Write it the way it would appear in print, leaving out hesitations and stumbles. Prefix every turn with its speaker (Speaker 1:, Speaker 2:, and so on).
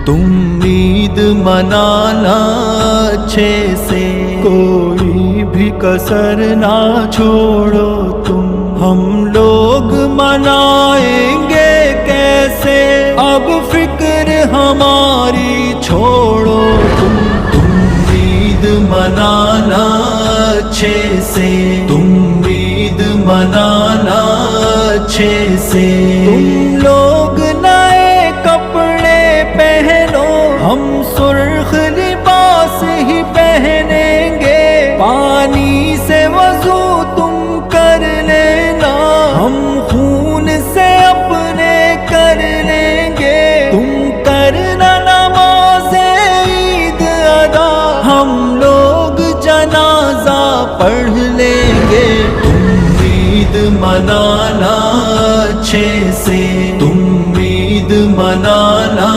Speaker 1: تم عید منانا اچھے سے، کوئی بھی کسر نہ چھوڑو تم، ہم لوگ منائیں گے کیسے، اب فکر ہماری چھوڑو تم عید منانا اچھے سے، تم عید منانا اچھے سے، تم لوگ نئے کپڑے پہنو، ہم سرخ لباس ہی پہنیں گے، پانی سے وضو تم کر لینا، ہم خون سے اپنے کر لیں گے، تم کرنا نماز عید ادا، ہم لوگ جنازہ پڑھ لیں گے، تم عید منانا اچھے سے، تم عید منانا